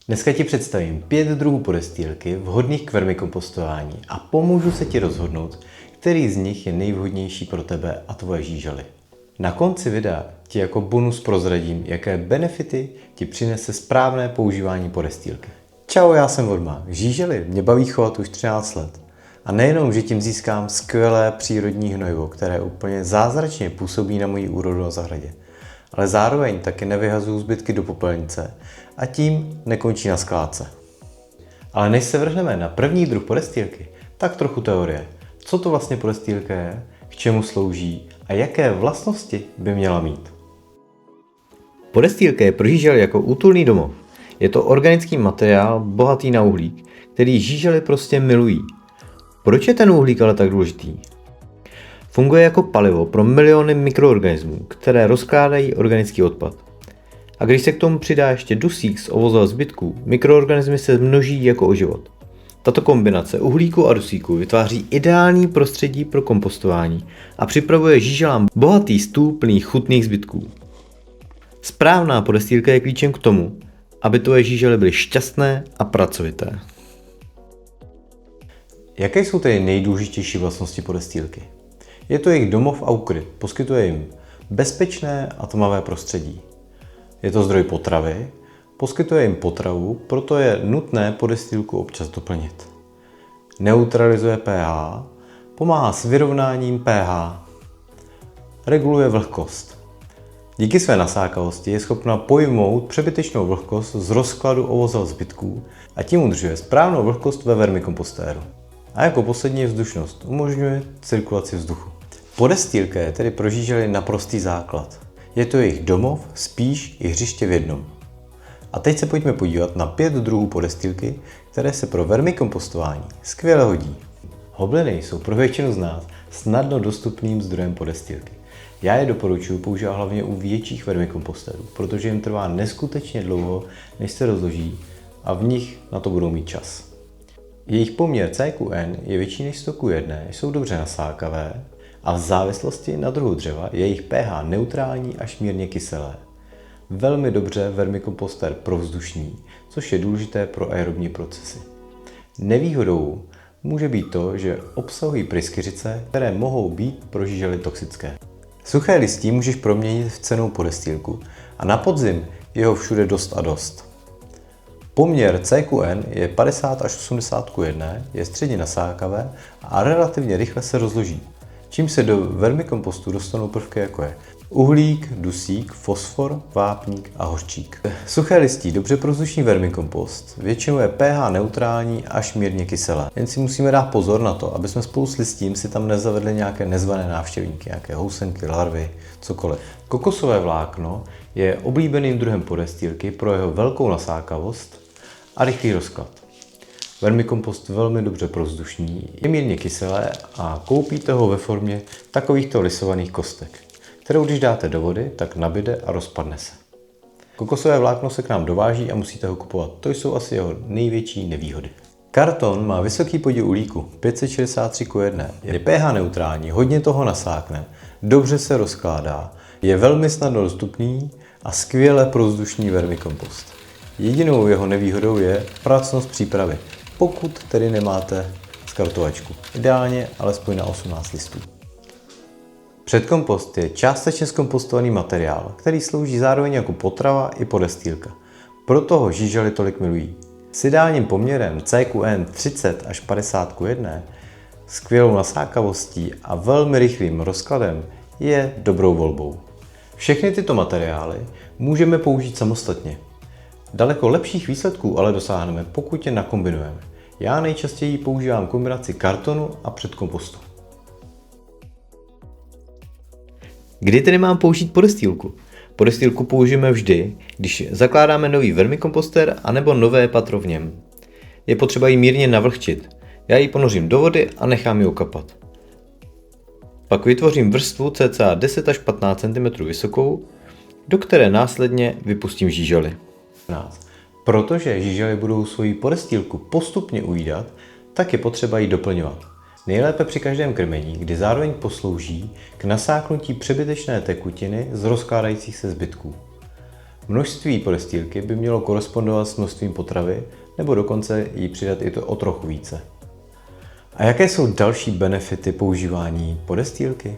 Dneska ti představím 5 druhů podestýlky vhodných k vermikompostování a pomůžu se ti rozhodnout, který z nich je nejvhodnější pro tebe a tvoje žížaly. Na konci videa ti jako bonus prozradím, jaké benefity ti přinese správné používání podestýlky. Čau, já jsem Vodma. Žížaly mě baví chovat už 13 let. A nejenom, že tím získám skvělé přírodní hnojivo, které úplně zázračně působí na moji úrodu na zahradě, ale zároveň taky nevyhazuju zbytky do popelnice a tím nekončí na skládce. Ale než se vrhneme na první druh podestýlky, tak trochu teorie. Co to vlastně podestýlka je, k čemu slouží a jaké vlastnosti by měla mít? Podestýlka je pro žížaly jako útulný domov. Je to organický materiál bohatý na uhlík, který žížaly prostě milují. Proč je ten uhlík ale tak důležitý? Funguje jako palivo pro miliony mikroorganismů, které rozkládají organický odpad. A když se k tomu přidá ještě dusík z ovozu a zbytků, mikroorganismy se množí jako o život. Tato kombinace uhlíku a dusíku vytváří ideální prostředí pro kompostování a připravuje žížalám bohatý stůl plný chutných zbytků. Správná podestýlka je klíčem k tomu, aby tvoje žížaly byly šťastné a pracovité. Jaké jsou tedy nejdůležitější vlastnosti podestýlky? Je to jejich domov a úkryt, poskytuje jim bezpečné a tmavé prostředí. Je to zdroj potravy, poskytuje jim potravu, proto je nutné podestýlku občas doplnit. Neutralizuje pH, pomáhá s vyrovnáním pH. Reguluje vlhkost. Díky své nasákavosti je schopna pojmout přebytečnou vlhkost z rozkladu ovozu a zbytků a tím udržuje správnou vlhkost ve vermikompostéru. A jako poslední vzdušnost umožňuje cirkulaci vzduchu. Podestýlka je tedy pro žížaly naprostý základ. Je to jejich domov, spíš i hřiště v jednom. A teď se pojďme podívat na 5 druhů podestýlky, které se pro vermikompostování skvěle hodí. Hobliny jsou pro většinu z nás snadno dostupným zdrojem podestýlky. Já je doporučuji používat hlavně u větších vermikompostérů, protože jim trvá neskutečně dlouho, než se rozloží a v nich na to budou mít čas. Jejich poměr C/N je větší než 100:1, jsou dobře nasákavé a v závislosti na druhu dřeva je jejich pH neutrální až mírně kyselé. Velmi dobře vermikompostér provzdušní, což je důležité pro aerobní procesy. Nevýhodou může být to, že obsahují pryskyřice, které mohou být pro žížaly toxické. Suché listí můžeš proměnit v cennou podestýlku a na podzim je ho všude dost a dost. Poměr C/N je 50 až 80:1, je středně nasákavé a relativně rychle se rozloží, čím se do vermikompostu dostanou prvky jako je uhlík, dusík, fosfor, vápník a hořčík. Suché listí dobře provzdušný vermikompost většinou je pH neutrální až mírně kyselé. Jen si musíme dát pozor na to, aby jsme spolu s listím si tam nezavedli nějaké nezvané návštěvníky, nějaké housenky, larvy, cokoliv. Kokosové vlákno je oblíbeným druhem podestýlky pro jeho velkou nasákavost a rychlý rozklad. Vermikompost velmi dobře provzdušní, je mírně kyselé a koupíte ho ve formě takovýchto lisovaných kostek, kterou když dáte do vody, tak nabyde a rozpadne se. Kokosové vlákno se k nám dováží a musíte ho kupovat. To jsou asi jeho největší nevýhody. Karton má vysoký podíl uhlíku, 563:1, je pH neutrální, hodně toho nasákne, dobře se rozkládá, je velmi snadno dostupný a skvěle provzdušný vermikompost. Jedinou jeho nevýhodou je pracnost přípravy, pokud tedy nemáte skartovačku. Ideálně alespoň na 18 listů. Předkompost je částečně zkompostovaný materiál, který slouží zároveň jako potrava i podestýlka. Proto ho žížaly tolik milují. S ideálním poměrem C/N 30 až 50:1, skvělou nasákavostí a velmi rychlým rozkladem je dobrou volbou. Všechny tyto materiály můžeme použít samostatně. Daleko lepších výsledků ale dosáhneme, pokud je nakombinujeme. Já nejčastěji používám kombinaci kartonu a předkompostu. Kdy tedy mám použít podestýlku? Podestýlku použijeme vždy, když zakládáme nový vermikompostér anebo nové patro v něm. Je potřeba ji mírně navlhčit. Já ji ponořím do vody a nechám ji okapat. Pak vytvořím vrstvu cca 10 až 15 cm vysokou, do které následně vypustím žížaly. Protože žížaly budou svoji podestýlku postupně ujídat, tak je potřeba ji doplňovat. Nejlépe při každém krmení, kdy zároveň poslouží k nasáknutí přebytečné tekutiny z rozkládajících se zbytků. Množství podestýlky by mělo korespondovat s množstvím potravy, nebo dokonce jí přidat i to o trochu více. A jaké jsou další benefity používání podestýlky?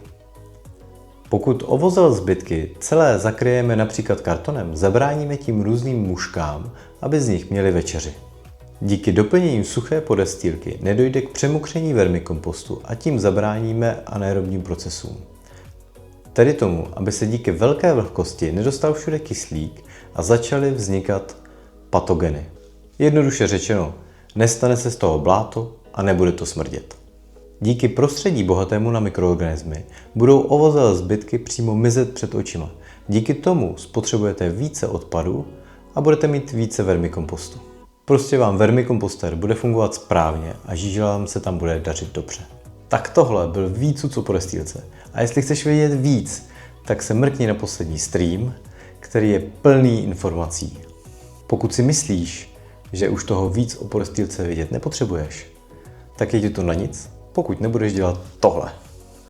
Pokud ovozel zbytky celé zakryjeme například kartonem, zabráníme tím různým muškám, aby z nich měli večeři. Díky doplnění suché podestýlky nedojde k přemokření vermikompostu a tím zabráníme anaerobním procesům. Tedy tomu, aby se díky velké vlhkosti nedostal všude kyslík a začaly vznikat patogeny. Jednoduše řečeno, nestane se z toho bláto a nebude to smrdět. Díky prostředí bohatému na mikroorganismy budou ovozelé zbytky přímo mizet před očima. Díky tomu spotřebujete více odpadu a budete mít více vermikompostu. Prostě vám vermikomposter bude fungovat správně a žíželám se tam bude dařit dobře. Tak tohle byl výcud o podestýlce. A jestli chceš vědět víc, tak se mrkni na poslední stream, který je plný informací. Pokud si myslíš, že už toho víc o podestýlce vědět nepotřebuješ, tak je ti to na nic, pokud nebudeš dělat tohle.